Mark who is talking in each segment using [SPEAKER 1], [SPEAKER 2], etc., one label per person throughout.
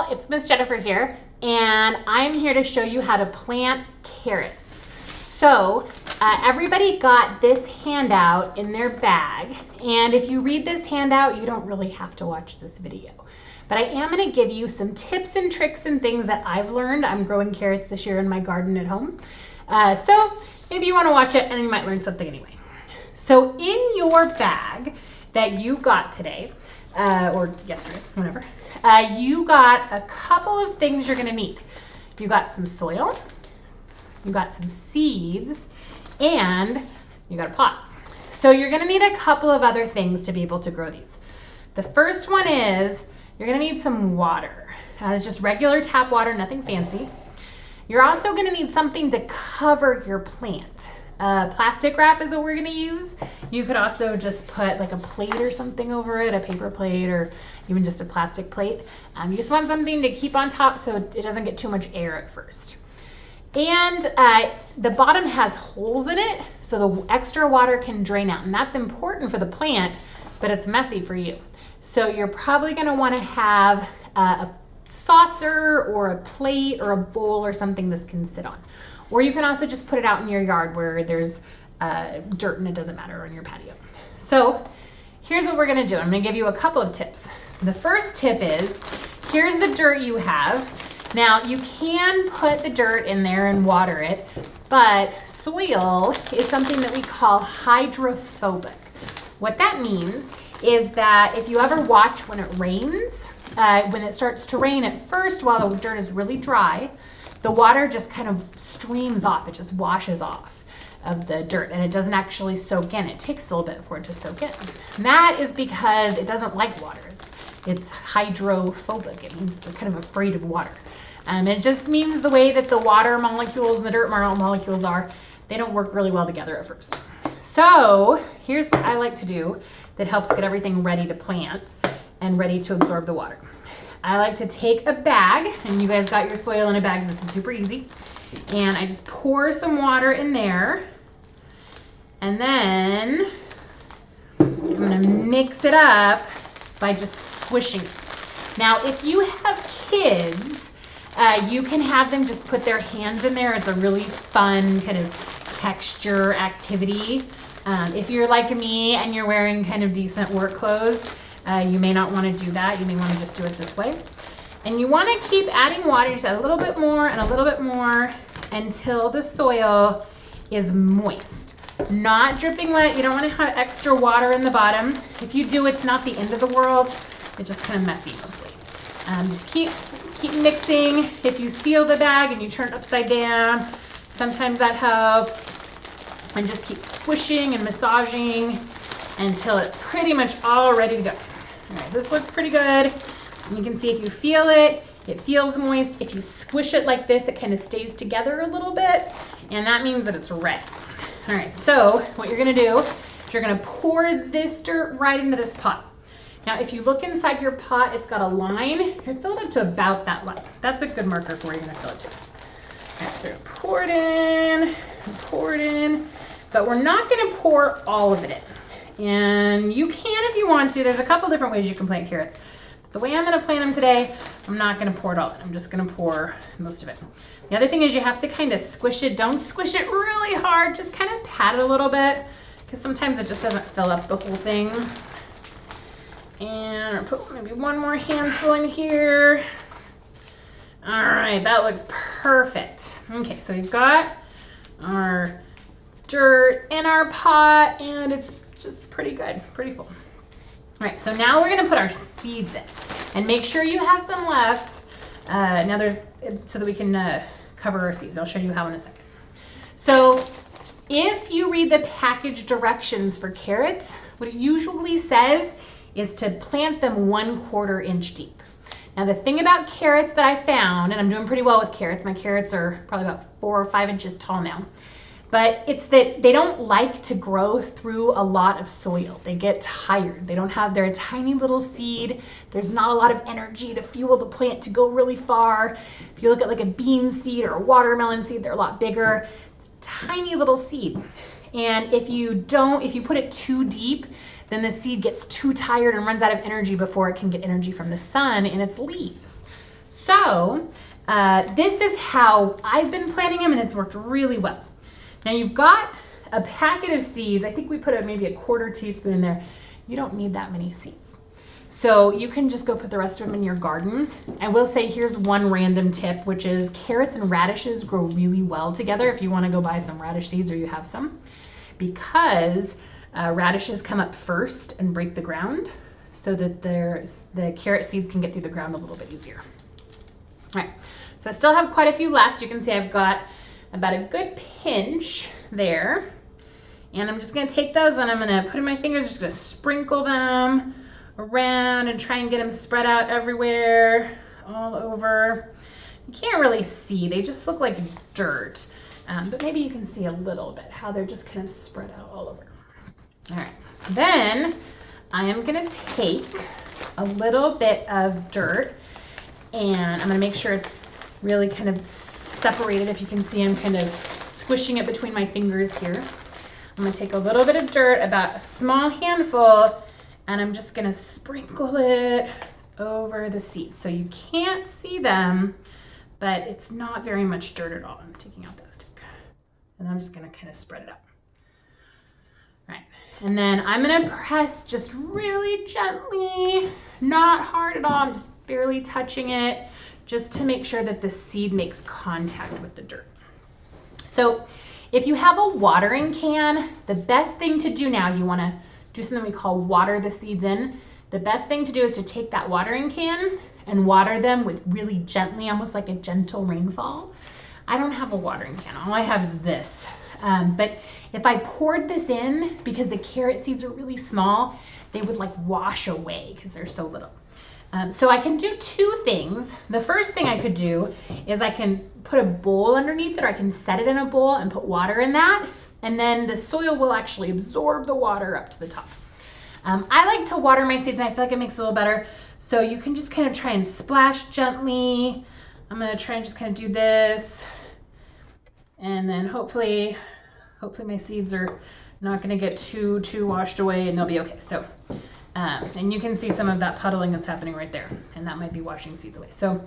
[SPEAKER 1] all, it's Miss Jennifer here, and I'm here to show you how to plant carrots. So everybody got this handout in their bag, and if you read this handout, you don't really have to watch this video. But I am going to give you some tips and tricks and things that I've learned. I'm growing carrots this year in my garden at home. So maybe you want to watch it and you might learn something anyway. So in your bag that you got today, or yesterday, whenever, you got a couple of things you're going to need. You got some soil, you got some seeds, and you got a pot. So you're going to need a couple of other things to be able to grow these. The first one is you're going to need some water. It's just regular tap water, nothing fancy. You're also going to need something to cover your plant. Plastic wrap is what we're going to use. You could also just put like a plate or something over it, a paper plate or even just a plastic plate. You just want something to keep on top so it doesn't get too much air at first. And the bottom has holes in it so the extra water can drain out. And that's important for the plant, but it's messy for you. So you're probably going to want to have a saucer or a plate or a bowl or something this can sit on. Or you can also just put it out in your yard where there's dirt and it doesn't matter, or in your patio. So here's what we're going to do. I'm going to give you a couple of tips. The first tip is, here's the dirt you have. Now you can put the dirt in there and water it, but soil is something that we call hydrophobic. What that means is that if you ever watch when it rains, when it starts to rain at first while the dirt is really dry, the water just kind of streams off. It just washes off of the dirt and it doesn't actually soak in. It takes a little bit for it to soak in. And that is because it doesn't like water. It's hydrophobic. It means they're kind of afraid of water. It just means the way that the water molecules and the dirt molecules are, they don't work really well together at first. So here's what I like to do that helps get everything ready to plant and ready to absorb the water. I like to take a bag, and you guys got your soil in a bag, this is super easy. And I just pour some water in there. And then I'm gonna mix it up by just squishing it. Now, if you have kids, you can have them just put their hands in there. It's a really fun kind of texture activity. If you're like me and you're wearing kind of decent work clothes, you may not want to do that. You may want to just do it this way. And you want to keep adding water, just add a little bit more and a little bit more until the soil is moist. Not dripping wet. You don't want to have extra water in the bottom. If you do, it's not the end of the world. It's just kind of messy mostly. Just keep mixing. If you seal the bag and you turn it upside down, sometimes that helps. And just keep squishing and massaging until it's pretty much all ready to go. All right, this looks pretty good. You can see if you feel it, it feels moist. If you squish it like this, it kind of stays together a little bit, and that means that it's ready. All right, so what you're gonna do is you're gonna pour this dirt right into this pot. Now, if you look inside your pot, it's got a line. You're fill it up to about that line. That's a good marker for where you're gonna fill it to. All right, so pour it in, pour it in, but we're not gonna pour all of it in. And you can if you want to. There's a couple different ways you can plant carrots. The way I'm gonna plant them today, I'm not gonna pour it all in. I'm just gonna pour most of it. The other thing is you have to kind of squish it. Don't squish it really hard, just kind of pat it a little bit, because sometimes it just doesn't fill up the whole thing. And I'll put maybe one more handful in here. All right, that looks perfect. Okay, so we've got our dirt in our pot and it's just pretty good, pretty full. All right, so now we're gonna put our seeds in and make sure you have some left. So that we can cover our seeds. I'll show you how in a second. So if you read the package directions for carrots, what it usually says is to plant them 1/4 inch deep. Now the thing about carrots that I found, and I'm doing pretty well with carrots, my carrots are probably about 4 or 5 inches tall now, but it's that they don't like to grow through a lot of soil. They get tired. They're a tiny little seed. There's not a lot of energy to fuel the plant to go really far. If you look at like a bean seed or a watermelon seed, they're a lot bigger. It's a tiny little seed. And if you put it too deep, then the seed gets too tired and runs out of energy before it can get energy from the sun in its leaves. So this is how I've been planting them, and it's worked really well. Now you've got a packet of seeds. I think we put maybe a 1/4 teaspoon in there. You don't need that many seeds. So you can just go put the rest of them in your garden. I will say here's one random tip, which is carrots and radishes grow really well together if you want to go buy some radish seeds or you have some, because radishes come up first and break the ground so that the carrot seeds can get through the ground a little bit easier. All right, so I still have quite a few left. You can see I've got about a good pinch there. And I'm just gonna take those and I'm gonna put in my fingers, just gonna sprinkle them around and try and get them spread out everywhere, all over. You can't really see, they just look like dirt. But maybe you can see a little bit how they're just kind of spread out all over. All right, then I am gonna take a little bit of dirt and I'm gonna make sure it's really kind of separated. If you can see, I'm kind of squishing it between my fingers here. I'm gonna take a little bit of dirt, about a small handful, and I'm just gonna sprinkle it over the seeds. So you can't see them, but it's not very much dirt at all. I'm taking out that stick. And I'm just gonna kind of spread it out. All right, and then I'm gonna press just really gently, not hard at all. I'm just barely touching it, just to make sure that the seed makes contact with the dirt. So if you have a watering can, the best thing to do now, you wanna do something we call water the seeds in. The best thing to do is to take that watering can and water them with really gently, almost like a gentle rainfall. I don't have a watering can, all I have is this. But if I poured this in, because the carrot seeds are really small, they would like wash away because they're so little. So I can do two things. The first thing I could do is I can put a bowl underneath it, or I can set it in a bowl and put water in that, and then the soil will actually absorb the water up to the top. I like to water my seeds and I feel like it makes it a little better. So you can just kind of try and splash gently. I'm gonna try and just kind of do this. And then hopefully my seeds are not gonna get too washed away and they'll be okay. So, and you can see some of that puddling that's happening right there, and that might be washing seeds away. So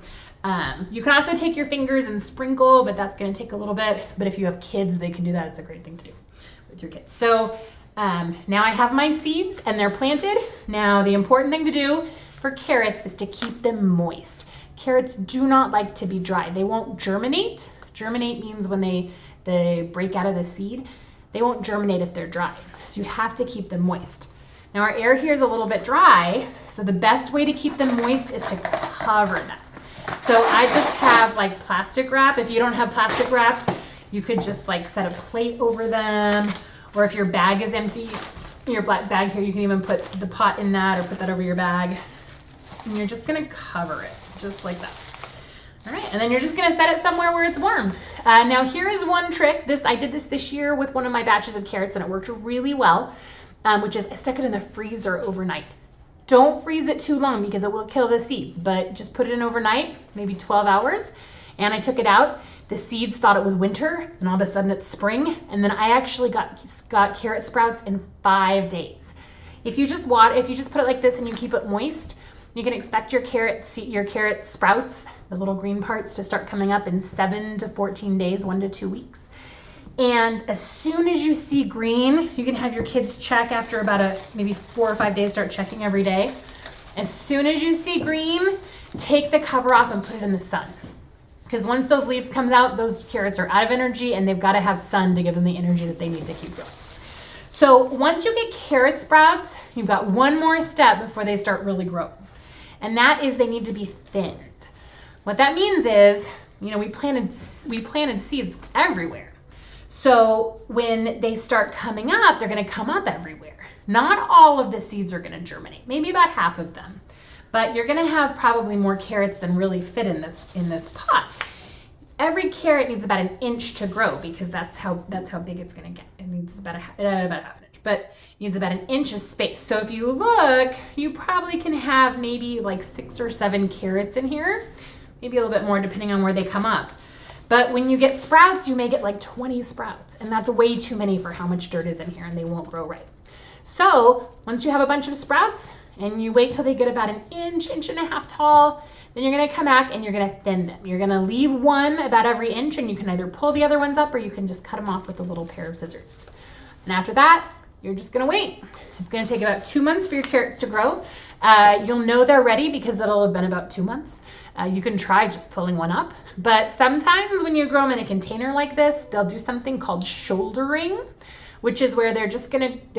[SPEAKER 1] you can also take your fingers and sprinkle, but that's gonna take a little bit. But if you have kids, they can do that. It's a great thing to do with your kids. So now I have my seeds and they're planted. Now the important thing to do for carrots is to keep them moist. Carrots do not like to be dry. They won't germinate. Germinate means when they break out of the seed. They won't germinate if they're dry. So you have to keep them moist. Now our air here is a little bit dry, so the best way to keep them moist is to cover them. So I just have like plastic wrap. If you don't have plastic wrap, you could just like set a plate over them, or if your bag is empty, your black bag here, you can even put the pot in that or put that over your bag. And you're just gonna cover it, just like that. All right, and then you're just gonna set it somewhere where it's warm. Now here is one trick. I did this year with one of my batches of carrots and it worked really well, which is I stuck it in the freezer overnight. Don't freeze it too long because it will kill the seeds, but just put it in overnight, maybe 12 hours. And I took it out. The seeds thought it was winter and all of a sudden it's spring. And then I actually got carrot sprouts in 5 days. If you just put it like this and you keep it moist, you can expect your carrot sprouts, the little green parts, to start coming up in 7 to 14 days, 1 to 2 weeks. And as soon as you see green, you can have your kids check after about maybe 4 or 5 days, start checking every day. As soon as you see green, take the cover off and put it in the sun. Because once those leaves come out, those carrots are out of energy and they've got to have sun to give them the energy that they need to keep growing. So once you get carrot sprouts, you've got one more step before they start really growing. And that is they need to be thinned. What that means is, we planted seeds everywhere. So when they start coming up, they're gonna come up everywhere. Not all of the seeds are gonna germinate, maybe about half of them. But you're gonna have probably more carrots than really fit in this pot. Every carrot needs about 1 inch to grow because that's how big it's gonna get. It needs about half an inch, but it needs about 1 inch of space. So if you look, you probably can have maybe like 6 or 7 carrots in here, maybe a little bit more depending on where they come up. But when you get sprouts, you may get like 20 sprouts, and that's way too many for how much dirt is in here, and they won't grow right. So once you have a bunch of sprouts and you wait till they get about 1 inch, 1.5 inches tall, Then you're gonna come back and you're gonna thin them. You're gonna leave one about every inch, and you can either pull the other ones up or you can just cut them off with a little pair of scissors. And after that, you're just gonna wait. It's gonna take about 2 months for your carrots to grow. You'll know they're ready because it'll have been about 2 months. You can try just pulling one up, but sometimes when you grow them in a container like this, they'll do something called shouldering, which is where they're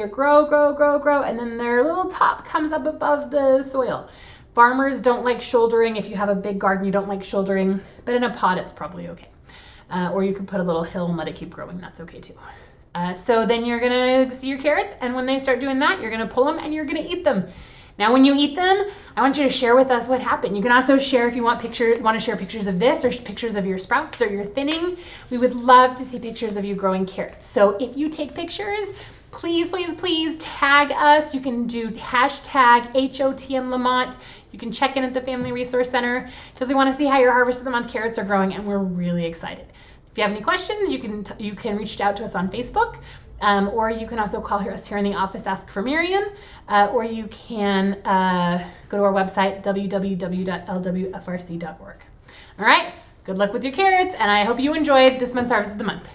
[SPEAKER 1] grow, and then their little top comes up above the soil. Farmers don't like shouldering. If you have a big garden, you don't like shouldering, but in a pot, it's probably okay. Or you can put a little hill and let it keep growing. That's okay too. So then you're gonna see your carrots, and when they start doing that, you're gonna pull them and you're gonna eat them. Now, when you eat them, I want you to share with us what happened. You can also share if you want to share pictures of this or pictures of your sprouts or your thinning. We would love to see pictures of you growing carrots. So if you take pictures, please tag us. You can do hashtag HOTM Lamont. You can check in at the Family Resource Center because we want to see how your Harvest of the Month carrots are growing, and we're really excited. If you have any questions, you can reach out to us on Facebook. Or you can also call us here in the office, ask for Miriam, or you can go to our website, www.lwfrc.org. All right, good luck with your carrots, and I hope you enjoyed this month's Harvest of the Month.